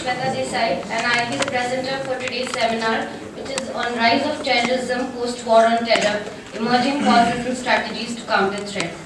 Shweta Desai, and I will be the presenter for today's seminar, which is on rise of terrorism, post-war on terror, emerging causes and strategies to counter threats.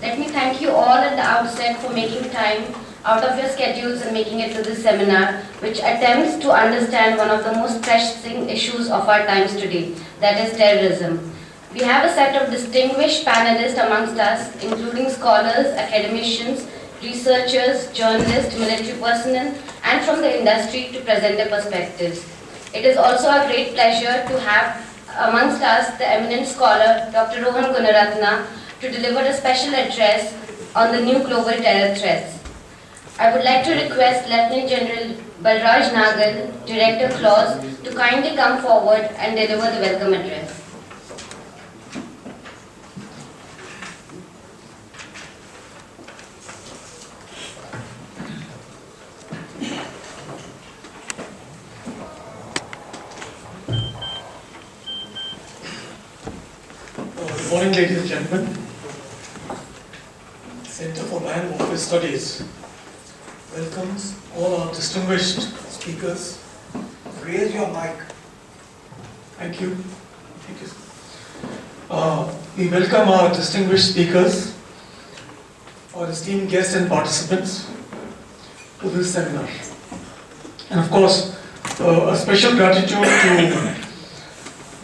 Let me thank you all at the outset for making time out of your schedules and making it to this seminar, which attempts to understand one of the most pressing issues of our times today, that is terrorism. We have a set of distinguished panelists amongst us, including scholars, academicians, researchers, journalists, military personnel, and from the industry to present their perspectives. It is also a great pleasure to have amongst us the eminent scholar, Dr. Rohan Gunaratna, to deliver a special address on the new global terror threats. I would like to request Lieutenant General Balraj Nagal, Director Clause, to kindly come forward and deliver the welcome address. Good morning, ladies and gentlemen. Center for Land Warfare Studies welcomes all our distinguished speakers. Raise your mic. Thank you. Thank you. We welcome our distinguished speakers, our esteemed guests and participants to this seminar. And of course, a special gratitude to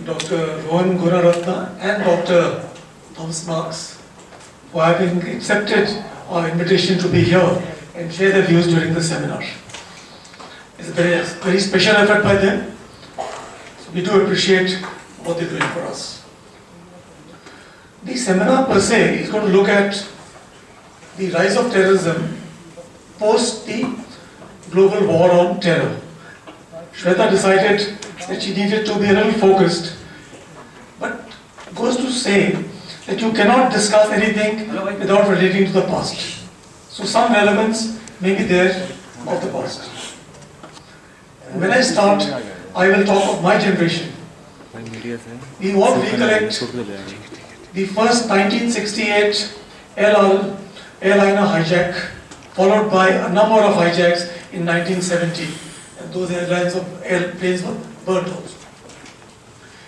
Dr. Rohan Gunaratna and Dr. Thomas Marks for having accepted our invitation to be here and share their views during the seminar. It's a very special effort by them. So we do appreciate what they're doing for us. The seminar per se is going to look at the rise of terrorism post the global war on terror. Shweta decided that she needed to be a little focused, but goes to say that you cannot discuss anything without relating to the past. So some relevance may be there of the past. When I start, I will talk of my generation. We all recollect the first 1968 airliner hijack, followed by a number of hijacks in 1970. And those airplanes were burnt also.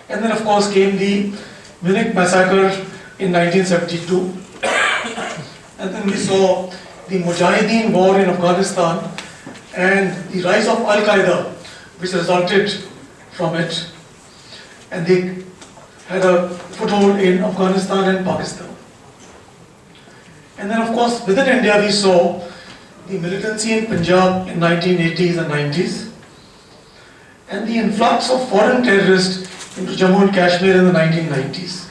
And then of course came the Munich massacre in 1972. And then we saw the Mujahideen war in Afghanistan and the rise of Al-Qaeda, which resulted from it. And they had a foothold in Afghanistan and Pakistan. And then of course within India we saw the militancy in Punjab in 1980s and 90s, and the influx of foreign terrorists into Jammu and Kashmir in the 1990s.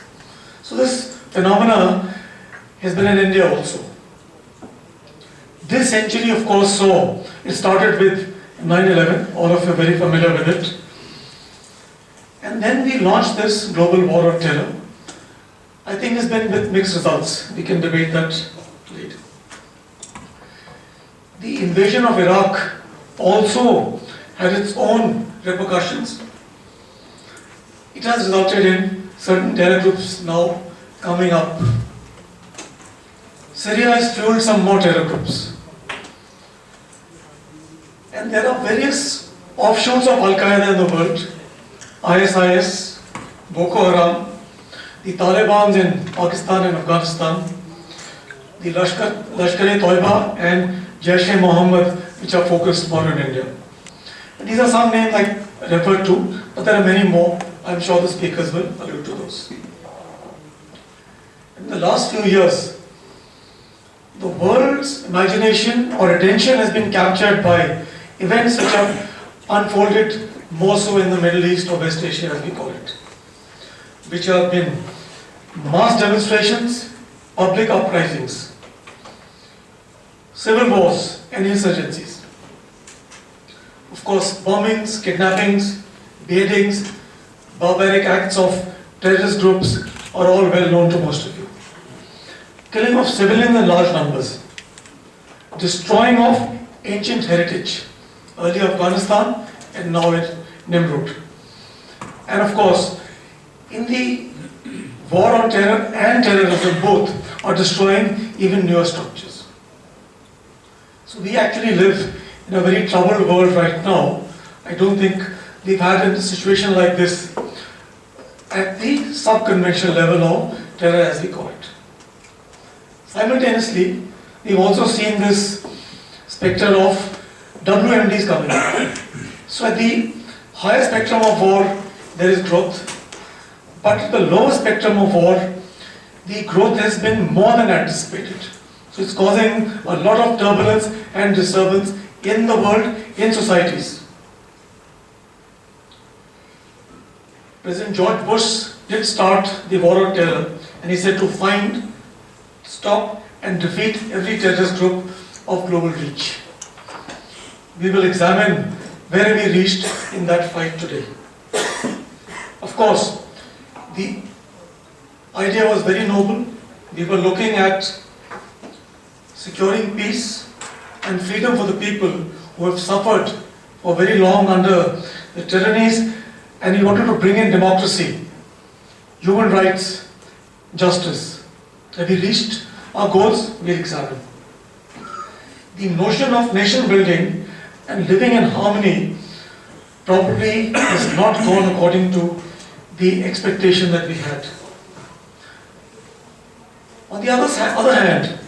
So this phenomena has been in India also. This century of course saw, it started with 9/11, all of you are very familiar with it. And then we launched this global war on terror. I think it's been with mixed results. We can debate that later. The invasion of Iraq also had its own repercussions. It has resulted in certain terror groups now coming up. Syria has fueled some more terror groups. And there are various offshoots of Al-Qaeda in the world. ISIS, Boko Haram, the Taliban in Pakistan and Afghanistan, the Lashkar-e-Toiba and Jaish-e-Mohammed, which are focused more in India. And these are some names I referred to, but there are many more. I'm sure the speakers will allude to those. In the last few years, the world's imagination or attention has been captured by events which have unfolded more so in the Middle East or West Asia as we call it, which have been mass demonstrations, public uprisings, civil wars and insurgencies. Of course, bombings, kidnappings, beheadings, barbaric acts of terrorist groups are all well known to most of you. Killing of civilians in large numbers, destroying of ancient heritage, earlier Afghanistan and now at Nimrud. And of course, in the war on terror and terrorism, both are destroying even newer structures. So we actually live in a very troubled world right now, I don't think we've had a situation like this at the sub-conventional level of terror, as we call it. Simultaneously, we've also seen this spectre of WMDs coming in. So at the higher spectrum of war, there is growth, but at the lower spectrum of war, the growth has been more than anticipated. So it's causing a lot of turbulence and disturbance in the world, in societies. President George Bush did start the war on terror, and he said to find, stop and defeat every terrorist group of global reach. We will examine where we reached in that fight today. Of course, the idea was very noble. We were looking at securing peace and freedom for the people who have suffered for very long under the tyrannies, and we wanted to bring in democracy, human rights, justice. Have we reached our goals? We'll examine. The notion of nation building and living in harmony probably has not gone according to the expectation that we had. On the other hand,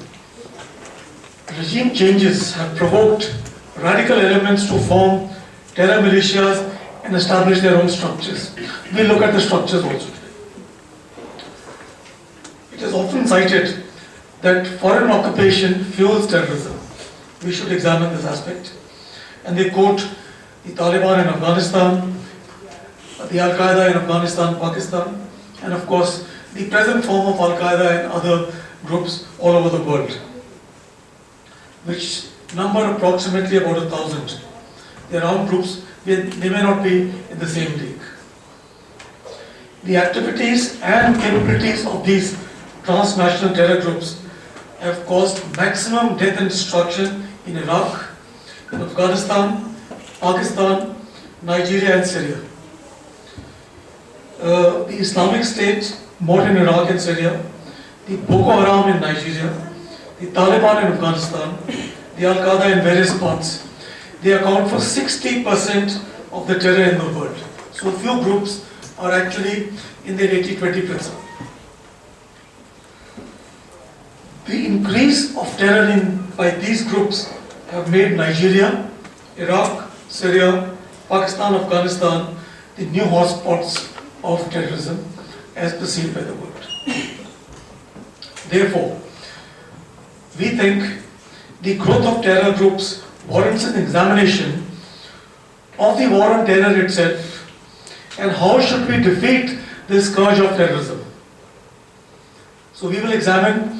regime changes have provoked radical elements to form terror militias and establish their own structures. We'll look at the structures also today. It is often cited that foreign occupation fuels terrorism. We should examine this aspect. And they quote the Taliban in Afghanistan, the Al-Qaeda in Afghanistan, Pakistan, and of course the present form of Al-Qaeda and other groups all over the world, which number approximately about 1,000. They are armed groups, they may not be in the same league. The activities and capabilities of these transnational terror groups have caused maximum death and destruction in Iraq, in Afghanistan, Pakistan, Nigeria and Syria. The Islamic State, more in Iraq and Syria, the Boko Haram in Nigeria, the Taliban in Afghanistan, the Al-Qaeda in various parts, they account for 60% of the terror in the world. So few groups are actually in their 80-20 principle. The increase of terror by these groups have made Nigeria, Iraq, Syria, Pakistan, Afghanistan the new hotspots of terrorism as perceived by the world. Therefore, we think the growth of terror groups warrants an examination of the war on terror itself and how should we defeat this scourge of terrorism. So we will examine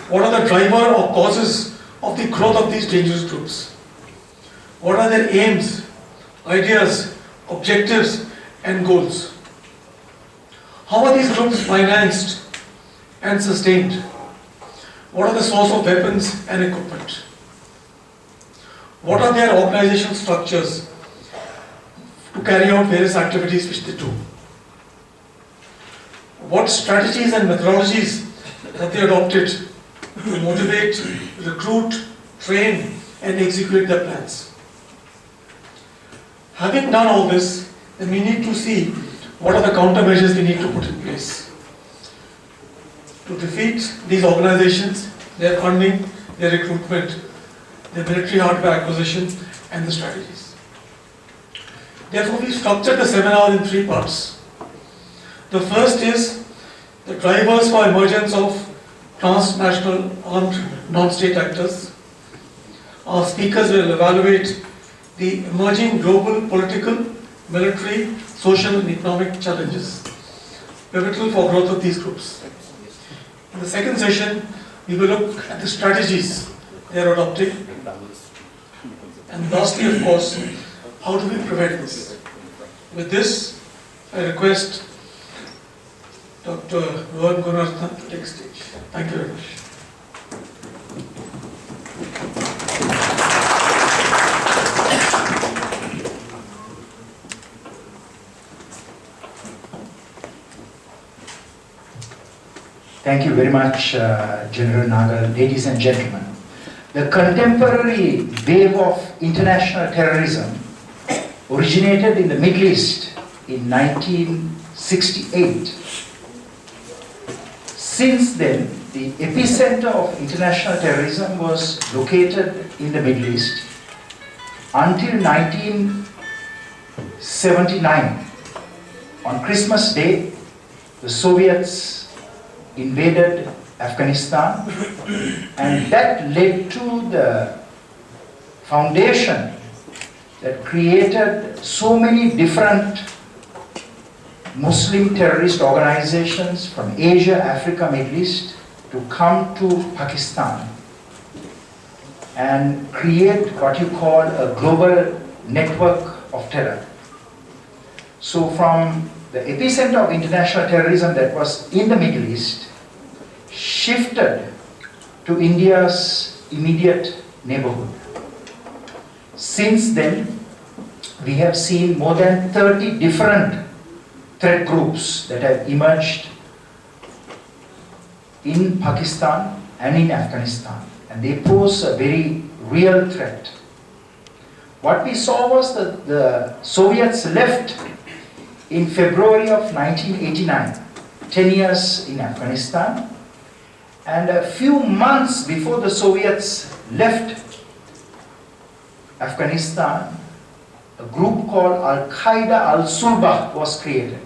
what are the driver or causes of the growth of these dangerous groups. What are their aims, ideas, objectives and goals? How are these groups financed and sustained? What are the source of weapons and equipment? What are their organizational structures to carry out various activities which they do? What strategies and methodologies have they adopted to motivate, recruit, train and execute their plans? Having done all this, then we need to see what are the countermeasures we need to put in place to defeat these organizations, their funding, their recruitment, their military hardware acquisition and the strategies. Therefore, we structured the seminar in 3 parts. The first is the drivers for emergence of transnational armed non-state actors. Our speakers will evaluate the emerging global political, military, social and economic challenges pivotal for growth of these groups. In the second session, we will look at the strategies they are adopting. And lastly, of course, how do we prevent this? With this, I request Dr. Rohan Gunaratna to take stage. Thank you very much. Thank you very much, General Nagar. Ladies and gentlemen, The contemporary wave of international terrorism originated in the Middle East in 1968. Since then, the epicenter of international terrorism was located in the Middle East until 1979. On Christmas Day, the Soviets invaded Afghanistan, and that led to the foundation that created so many different Muslim terrorist organizations from Asia, Africa, Middle East to come to Pakistan and create what you call a global network of terror. So from the epicenter of international terrorism that was in the Middle East shifted to India's immediate neighborhood. Since then, we have seen more than 30 different threat groups that have emerged in Pakistan and in Afghanistan, and they pose a very real threat. What we saw was that the Soviets left in February of 1989, 10 years in Afghanistan, and a few months before the Soviets left Afghanistan, a group called Al-Qaeda al-Sulba was created.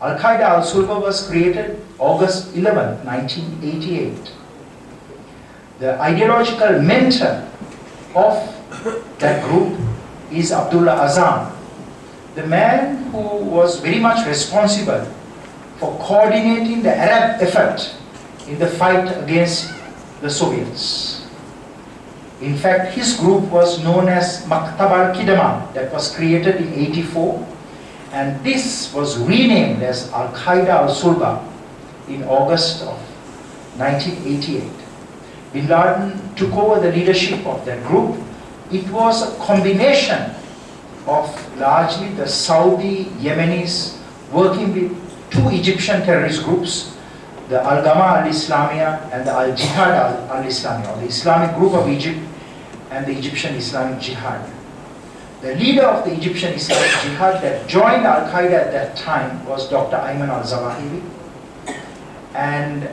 Al-Qaeda al-Sulba was created August 11, 1988. The ideological mentor of that group is Abdullah Azam, the man who was very much responsible for coordinating the Arab effort in the fight against the Soviets. In fact, his group was known as Maktab al-Qidama, that was created in 84, and this was renamed as Al-Qaeda al-Sulba in August of 1988. Bin Laden took over the leadership of that group. It was a combination of largely the Saudi Yemenis working with two Egyptian terrorist groups, the Al-Gama al-Islamiyah and the Al-Jihad al-Islamiyah, or the Islamic group of Egypt and the Egyptian Islamic Jihad. The leader of the Egyptian Islamic Jihad that joined Al-Qaeda at that time was Dr. Ayman al-Zawahiri, and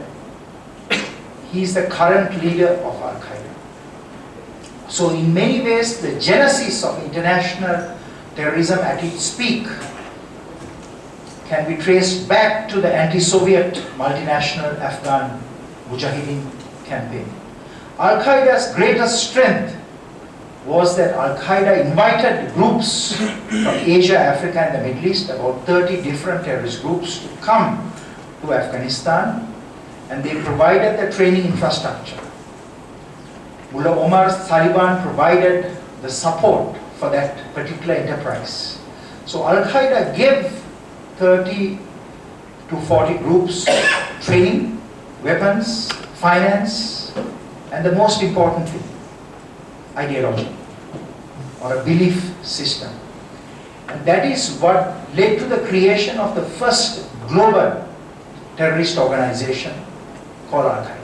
he's the current leader of Al-Qaeda. So in many ways, the genesis of international terrorism at its peak can be traced back to the anti-Soviet multinational Afghan Mujahideen campaign. Al-Qaeda's greatest strength was that Al-Qaeda invited groups from Asia, Africa, and the Middle East, about 30 different terrorist groups, to come to Afghanistan, and they provided the training infrastructure. Mullah Omar Taliban provided the support for that particular enterprise. So Al-Qaeda gave 30 to 40 groups training, weapons, finance, and the most important thing, ideology or a belief system. And that is what led to the creation of the first global terrorist organization called Al-Qaeda.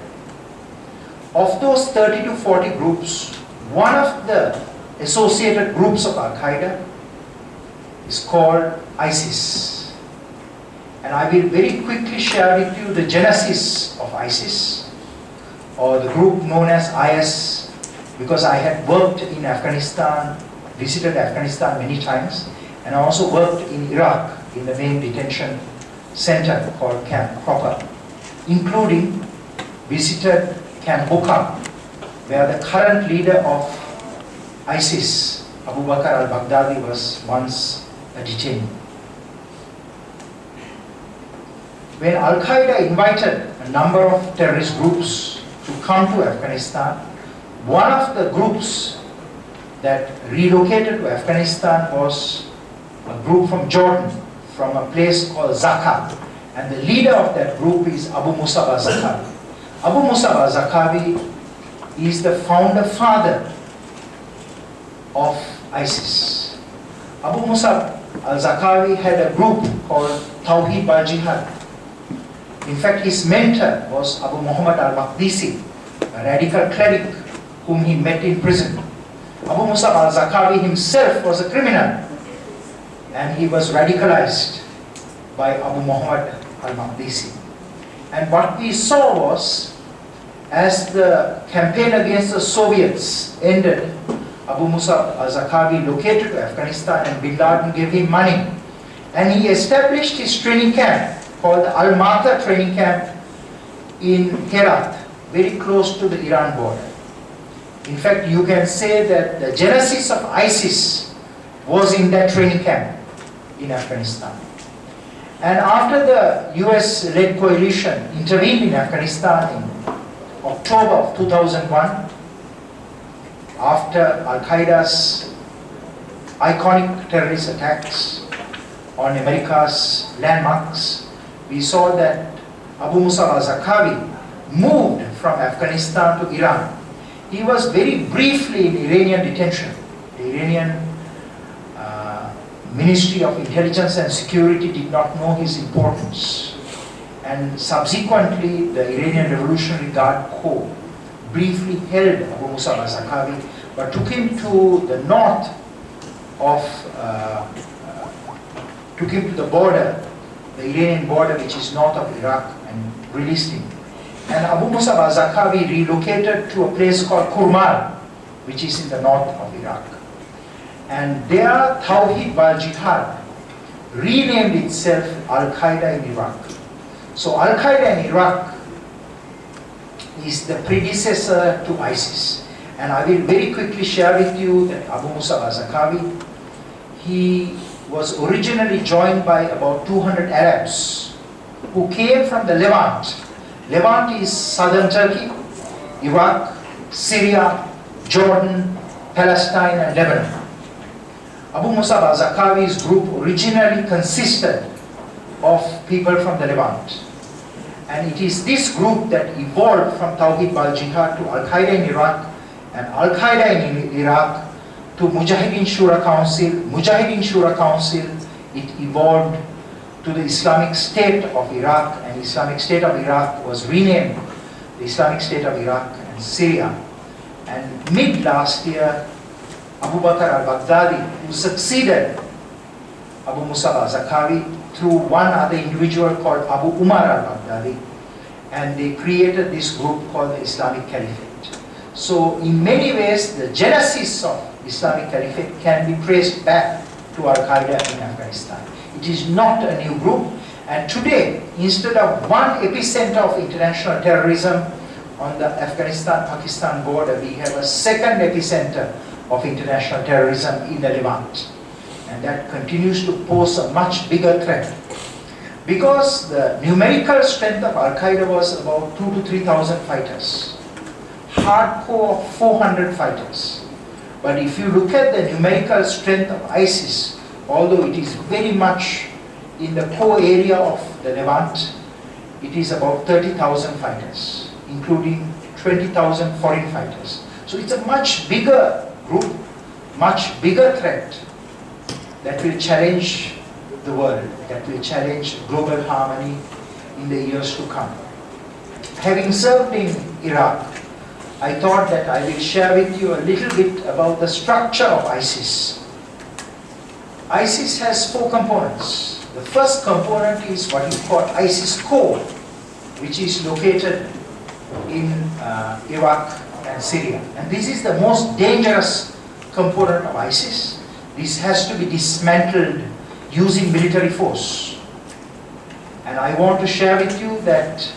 Of those 30 to 40 groups, one of the associated groups of Al-Qaeda is called ISIS. And I will very quickly share with you the genesis of ISIS, or the group known as IS, because I had worked in Afghanistan, visited Afghanistan many times, and I also worked in Iraq in the main detention center called Camp Cropper, including visited Camp Bakr, where the current leader of ISIS, Abu Bakr al-Baghdadi, was once a detainee. When Al-Qaeda invited a number of terrorist groups to come to Afghanistan, one of the groups that relocated to Afghanistan was a group from Jordan, from a place called Zakka, and the leader of that group is Abu Musab al-Zarqawi. Abu Musab al-Zarqawi is the founder father of ISIS. Abu Musab al-Zarqawi had a group called Tawheed al-Jihad. In fact, his mentor was Abu Muhammad al-Maqdisi, a radical cleric whom he met in prison. Abu Musab alZarqawi himself was a criminal, and he was radicalized by Abu Muhammad al-Maqdisi. And what we saw was, as the campaign against the Soviets ended, Abu Musab alZarqawi located to Afghanistan, and Bin Laden gave him money. And he established his training camp called the Al-Mata training camp in Herat, very close to the Iran border. In fact, you can say that the genesis of ISIS was in that training camp in Afghanistan. And after the US-led coalition intervened in Afghanistan in October of 2001, after Al-Qaeda's iconic terrorist attacks on America's landmarks, we saw that Abu Musab alZarqawi moved from Afghanistan to Iran. He was very briefly in Iranian detention. The Iranian Ministry of Intelligence and Security did not know his importance. And subsequently, the Iranian Revolutionary Guard Corps briefly held Abu Musab alZarqawi, but took him to the north of, took him to the border, the Iranian border, which is north of Iraq, and released him. And Abu Musab alZarqawi relocated to a place called Kurmal, which is in the north of Iraq. And there, Tawhid wal Jihad renamed itself Al-Qaeda in Iraq. So Al-Qaeda in Iraq is the predecessor to ISIS. And I will very quickly share with you that Abu Musab alZarqawi, he was originally joined by about 200 Arabs who came from the Levant. Levant is southern Turkey, Iraq, Syria, Jordan, Palestine, and Lebanon. Abu Musab alZarqawi's group originally consisted of people from the Levant. And it is this group that evolved from Tawhid wal Jihad to Al-Qaeda in Iraq, and Al-Qaeda in Iraq to Mujahideen Shura Council. Mujahideen Shura Council, it evolved to the Islamic State of Iraq, and Islamic State of Iraq was renamed the Islamic State of Iraq and Syria. And mid last year, Abu Bakr al-Baghdadi, who succeeded Abu Musab alZarqawi through one other individual called Abu Umar al-Baghdadi, and they created this group called the Islamic Caliphate. So in many ways, the genesis of Islamic Caliphate can be traced back to Al-Qaeda in Afghanistan. It is not a new group, and today, instead of one epicenter of international terrorism on the Afghanistan-Pakistan border, we have a second epicenter of international terrorism in the Levant. And that continues to pose a much bigger threat. Because the numerical strength of Al-Qaeda was about 2,000 to 3,000 fighters. Hardcore 400 fighters. But if you look at the numerical strength of ISIS, although it is very much in the core area of the Levant, it is about 30,000 fighters, including 20,000 foreign fighters. So it's a much bigger group, much bigger threat that will challenge the world, that will challenge global harmony in the years to come. Having served in Iraq, I thought that I will share with you a little bit about the structure of ISIS. ISIS has four components. The first component is what is called ISIS core, which is located in Iraq and Syria. And this is the most dangerous component of ISIS. This has to be dismantled using military force. And I want to share with you that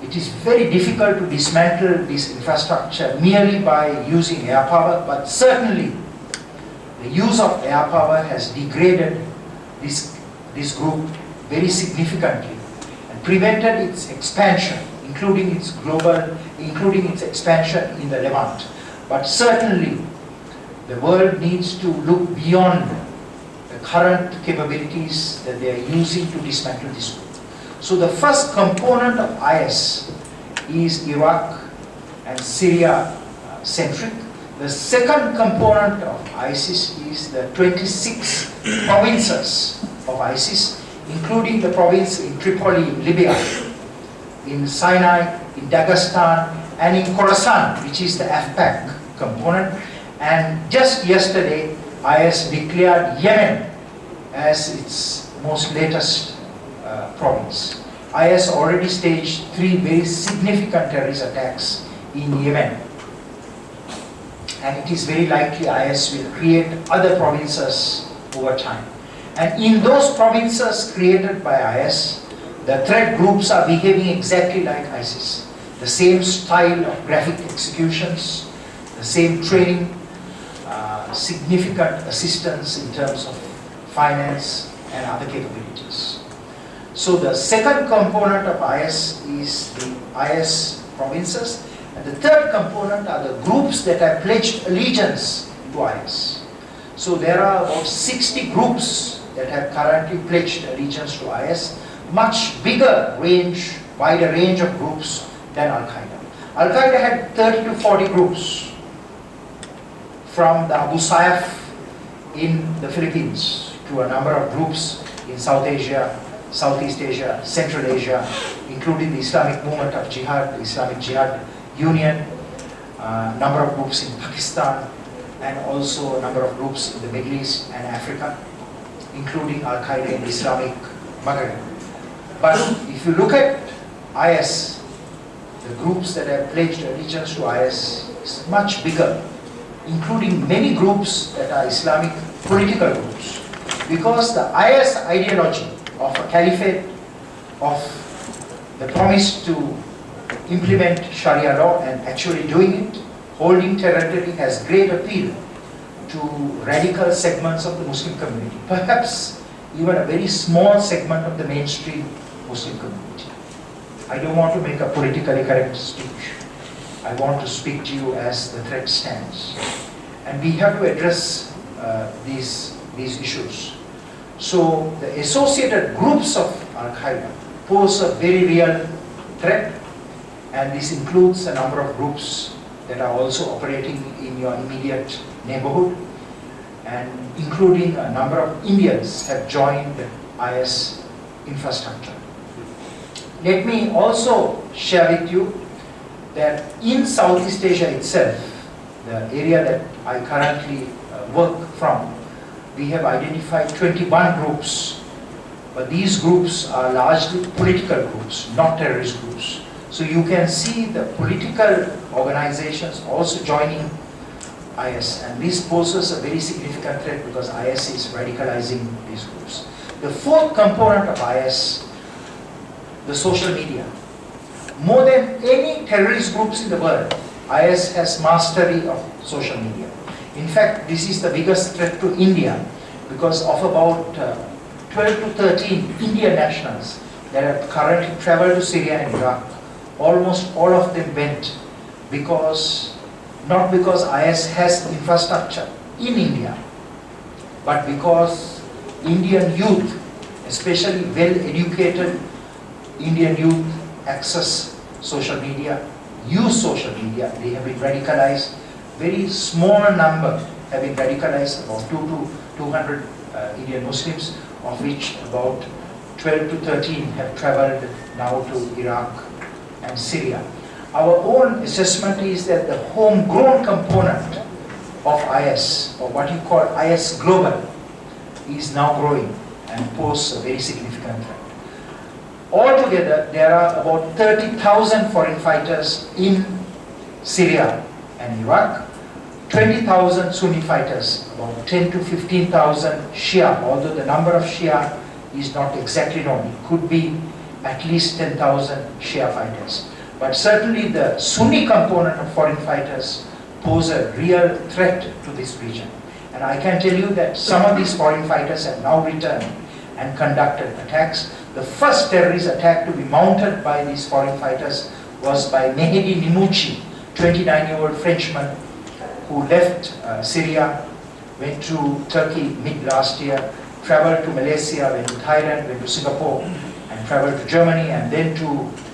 it is very difficult to dismantle this infrastructure merely by using air power, but certainly the use of air power has degraded this group very significantly and prevented its expansion, including its expansion in the Levant. But certainly the world needs to look beyond the current capabilities that they are using to dismantle this group. So the first component of IS is Iraq and Syria centric. The second component of ISIS is the 26 provinces of ISIS, including the province in Tripoli in Libya, in Sinai, in Dagestan, and in Khorasan, which is the AFPAC component. And just yesterday, IS declared Yemen as its most latest province. IS already staged 3 very significant terrorist attacks in Yemen. And it is very likely IS will create other provinces over time. And in those provinces created by IS, the threat groups are behaving exactly like ISIS. The same style of graphic executions, the same training, significant assistance in terms of finance and other capabilities. So the second component of IS is the IS provinces, and the third component are the groups that have pledged allegiance to IS. So there are about 60 groups that have currently pledged allegiance to IS, much bigger range, wider range of groups than Al-Qaeda. Al-Qaeda had 30 to 40 groups, from the Abu Sayyaf in the Philippines to a number of groups in South Asia, Southeast Asia, Central Asia, including the Islamic Movement of Jihad, the Islamic Jihad Union, a number of groups in Pakistan, and also a number of groups in the Middle East and Africa, including Al-Qaeda in Islamic Maghreb. But if you look at IS, the groups that have pledged allegiance to IS is much bigger, including many groups that are Islamic political groups. Because the IS ideology of a caliphate, of the promise to implement Sharia law and actually doing it, holding territory, has great appeal to radical segments of the Muslim community. Perhaps even a very small segment of the mainstream Muslim community. I don't want to make a politically correct speech. I want to speak to you as the threat stands. And we have to address these issues. So the associated groups of Al-Qaeda pose a very real threat, and this includes a number of groups that are also operating in your immediate neighborhood, and including a number of Indians have joined IS infrastructure. Let me also share with you that in Southeast Asia itself, the area that I currently work from, we have identified 21 groups, but these groups are largely political groups, not terrorist groups. So you can see the political organizations also joining IS, and this poses a very significant threat because IS is radicalizing these groups. The fourth component of IS, the social media. More than any terrorist groups in the world, IS has mastery of social media. In fact, this is the biggest threat to India because of about 12 to 13 Indian nationals that have currently traveled to Syria and Iraq. Almost all of them went not because IS has infrastructure in India, but because Indian youth, especially well-educated Indian youth, access social media, use social media. They have been radicalized. Very small number have been radicalized, about 2 to 200 Indian Muslims, of which about 12 to 13 have traveled now to Iraq and Syria. Our own assessment is that the homegrown component of IS, or what you call IS global, is now growing and poses a very significant threat. Altogether, there are about 30,000 foreign fighters in Syria and Iraq, 20,000 Sunni fighters, about 10 to 15,000 Shia, although the number of Shia is not exactly known. It could be at least 10,000 Shia fighters. But certainly the Sunni component of foreign fighters pose a real threat to this region. And I can tell you that some of these foreign fighters have now returned and conducted attacks. The first terrorist attack to be mounted by these foreign fighters was by Mehdi Nimouchi, 29-year-old Frenchman who left Syria, went to Turkey mid last year, traveled to Malaysia, went to Thailand, went to Singapore, and traveled to Germany, and then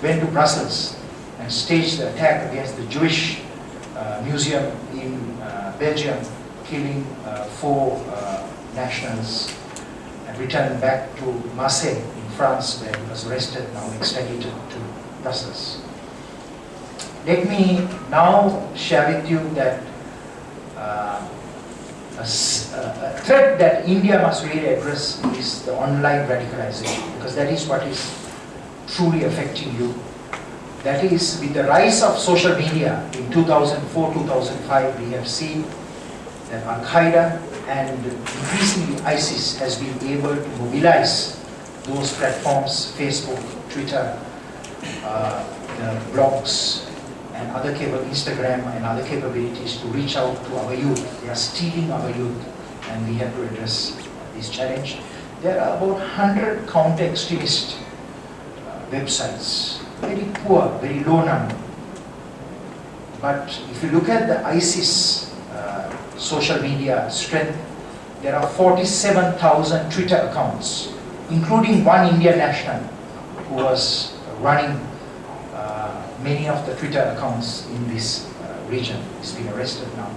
went to Brussels and staged the attack against the Jewish museum in Belgium, killing 4 nationals, and returned back to Marseille in France, where he was arrested, now extradited to Brussels. Let me now share with you that a threat that India must really address is the online radicalization, because that is what is truly affecting you. That is, with the rise of social media in 2004-2005, we have seen that Al-Qaeda and increasingly ISIS has been able to mobilize those platforms, Facebook, Twitter, the blogs, and other Instagram and other capabilities to reach out to our youth. They are stealing our youth, and we have to address this challenge. There are about 100 counter-extremist websites, very poor, very low number. But if you look at the ISIS social media strength, there are 47,000 Twitter accounts, including one Indian national who was running many of the Twitter accounts in this region. He's been arrested now.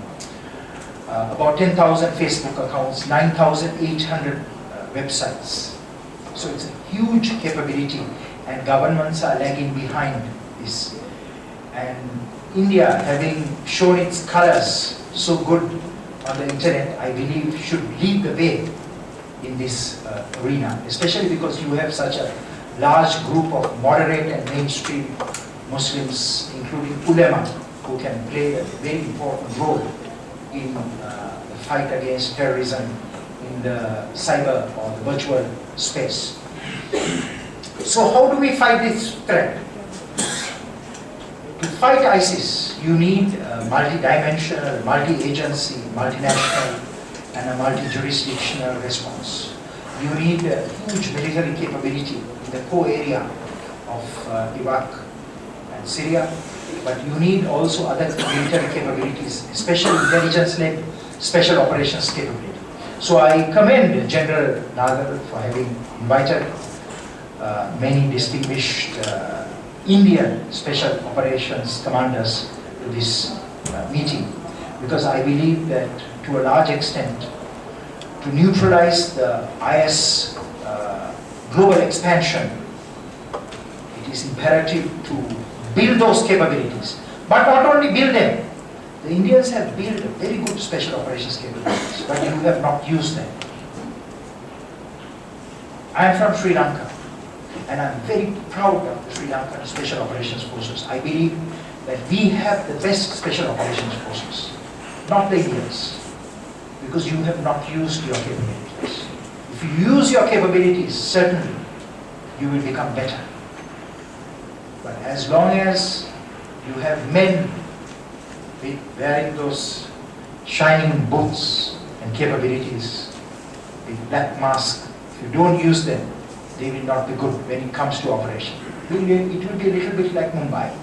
About 10,000 Facebook accounts, 9,800 websites. So it's a huge capability, and governments are lagging behind this. And India, having shown its colors so good on the internet, I believe should lead the way in this arena, especially because you have such a large group of moderate and mainstream Muslims, including ulama, who can play a very important role in the fight against terrorism in the cyber or the virtual space. So how do we fight this threat? To fight ISIS, you need a multi-dimensional, multi-agency, multinational, and a multi-jurisdictional response. You need a huge military capability in the core area of Iraq and Syria, but you need also other military capabilities, especially intelligence-led special operations capability. So I commend General Nagar for having invited many distinguished Indian special operations commanders to this meeting, because I believe that to a large extent, to neutralize the IS global expansion, it is imperative to build those capabilities. But not only build them, the Indians have built very good special operations capabilities, but you have not used them. I am from Sri Lanka, and I am very proud of the Sri Lankan Special Operations Forces. I believe that we have the best Special Operations Forces, not the Indians, because you have not used your capabilities. If you use your capabilities, certainly you will become better. But as long as you have men wearing those shining boots and capabilities with black masks, if you don't use them, they will not be good when it comes to operation. It will be a little bit like Mumbai.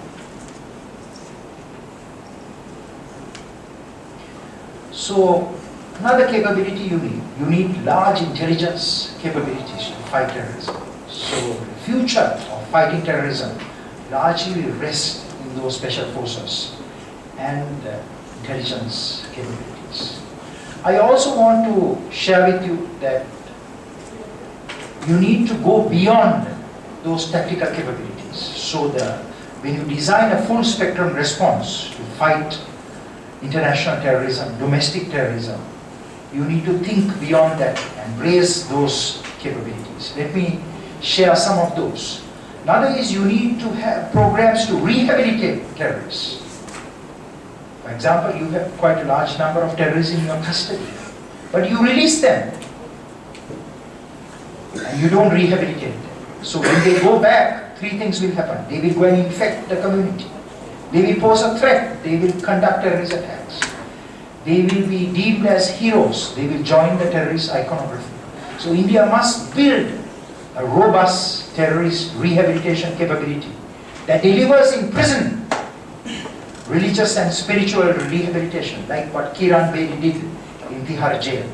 So another capability you need large intelligence capabilities to fight terrorism. So the future of fighting terrorism largely rests in those special forces and intelligence capabilities. I also want to share with you that you need to go beyond those tactical capabilities. So when you design a full spectrum response to fight international terrorism, domestic terrorism, you need to think beyond that and raise those capabilities. Let me share some of those. Another is you need to have programs to rehabilitate terrorists. For example, you have quite a large number of terrorists in your custody, but you release them and you don't rehabilitate them. So when they go back, three things will happen. They will go and infect the community. They will pose a threat. They will conduct terrorist attacks. They will be deemed as heroes. They will join the terrorist iconography. So India must build a robust terrorist rehabilitation capability that delivers in prison religious and spiritual rehabilitation, like what Kiran Bedi did in Tihar jail.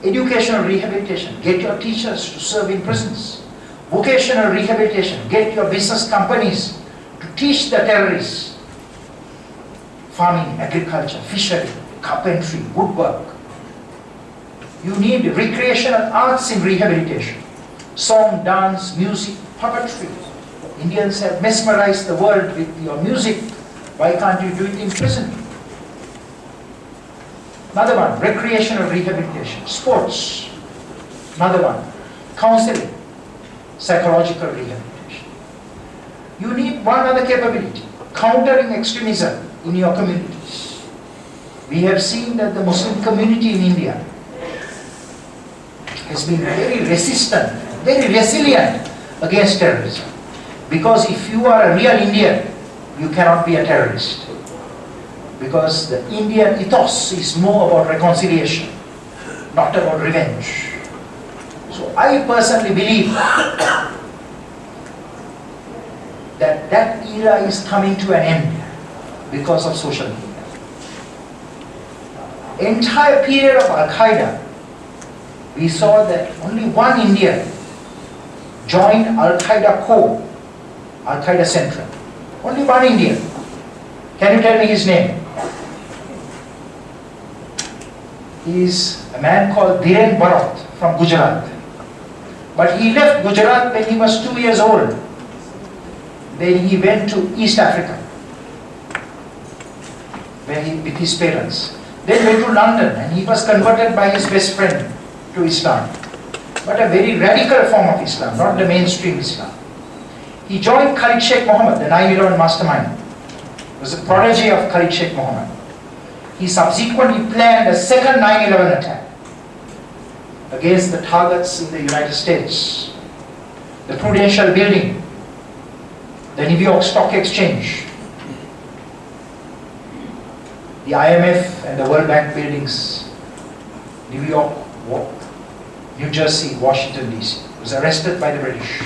Educational rehabilitation, get your teachers to serve in prisons. Vocational rehabilitation, get your business companies to teach the terrorists farming, agriculture, fishery, carpentry, woodwork. You need recreational arts in rehabilitation. Song, dance, music, puppetry, Indians have mesmerized the world with your music. Why can't you do it in prison? Another one, recreational rehabilitation, sports. Another one, counseling, psychological rehabilitation. You need one other capability, countering extremism in your communities. We have seen that the Muslim community in India has been very resistant, very resilient against terrorism. Because if you are a real Indian, you cannot be a terrorist. Because the Indian ethos is more about reconciliation, not about revenge. So I personally believe that that era is coming to an end because of social media. Entire period of Al-Qaeda, we saw that only one Indian joined Al-Qaeda core, Al-Qaeda Central. Only one Indian. Can you tell me his name? He is a man called Bakr from Gujarat. But he left Gujarat when he was 2 years old. Then he went to East Africa, with his parents. Then went to London and he was converted by his best friend to Islam. But a very radical form of Islam, not the mainstream Islam. He joined Khalid Sheikh Mohammed, the 9/11 mastermind. He was a prodigy of Khalid Sheikh Mohammed. He subsequently planned a second 9/11 attack against the targets in the United States, the Prudential Building, the New York Stock Exchange, the IMF and the World Bank buildings, New York, New Jersey, Washington DC. He was arrested by the British.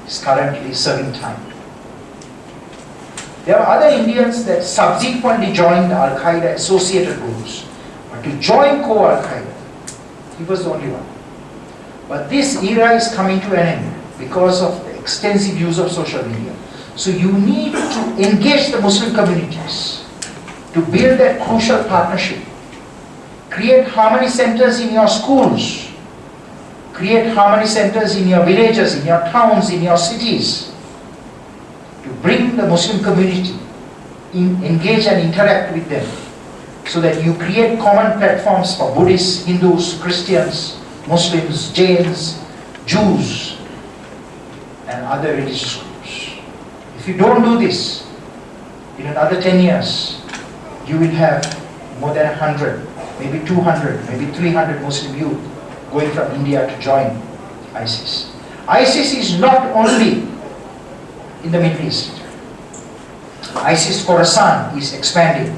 He's currently serving time. There are other Indians that subsequently joined Al-Qaeda associated groups. But to join core Al-Qaeda, he was the only one. But this era is coming to an end because of the extensive use of social media. So you need to engage the Muslim communities to build that crucial partnership. Create harmony centers in your schools. Create harmony centers in your villages, in your towns, in your cities. To bring the Muslim community, engage and interact with them. So that you create common platforms for Buddhists, Hindus, Christians, Muslims, Jains, Jews, and other religious groups. If you don't do this, in another 10 years, you will have more than 100, maybe 200, maybe 300 Muslim youth going from India to join ISIS. ISIS is not only in the Middle East. ISIS Khorasan is expanding.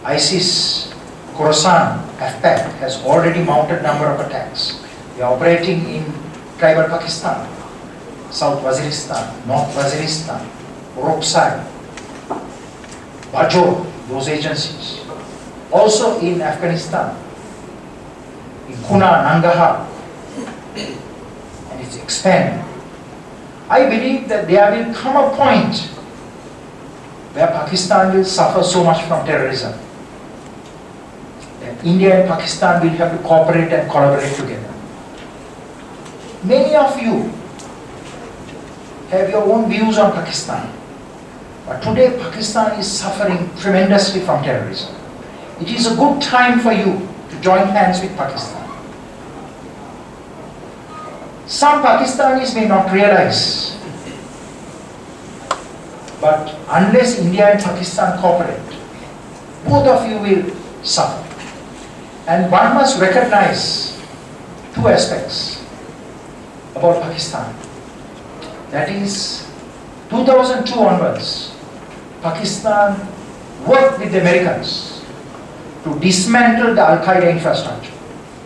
ISIS Khorasan, AFPAC, has already mounted number of attacks. They are operating in tribal Pakistan, South Waziristan, North Waziristan, Roksai, Bajor, those agencies. Also in Afghanistan, in Kuna, Nangarhar, and it's expanding. I believe that there will come a point where Pakistan will suffer so much from terrorism that India and Pakistan will have to cooperate and collaborate together. Many of you have your own views on Pakistan, but today Pakistan is suffering tremendously from terrorism. It is a good time for you to join hands with Pakistan. Some Pakistanis may not realize, but unless India and Pakistan cooperate, both of you will suffer. And one must recognize two aspects about Pakistan. That is, 2002 onwards, Pakistan worked with the Americans to dismantle the Al-Qaeda infrastructure.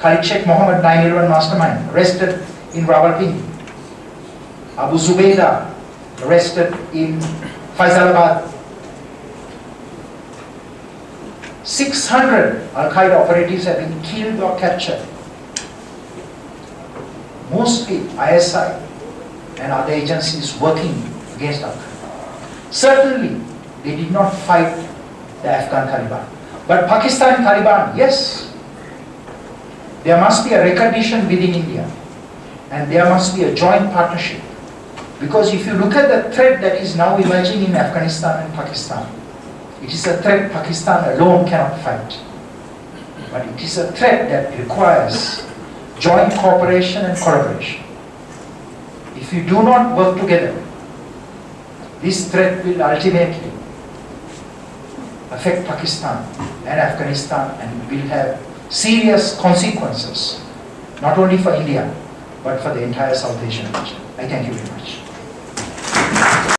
Khalid Sheikh Mohammed, 9/11 mastermind, arrested in Rawalpindi. Abu Zubaydah, arrested in Faisalabad. 600 Al-Qaeda operatives have been killed or captured. Mostly ISI and other agencies working against Al-Qaeda. Certainly, they did not fight the Afghan Taliban. But Pakistan Taliban, yes, there must be a recognition within India, and there must be a joint partnership Because if you look at the threat that is now emerging in Afghanistan and Pakistan, it is a threat Pakistan alone cannot fight. But it is a threat that requires joint cooperation and collaboration. If you do not work together, this threat will ultimately affect Pakistan and Afghanistan and will have serious consequences, not only for India, but for the entire South Asian region. I thank you very much.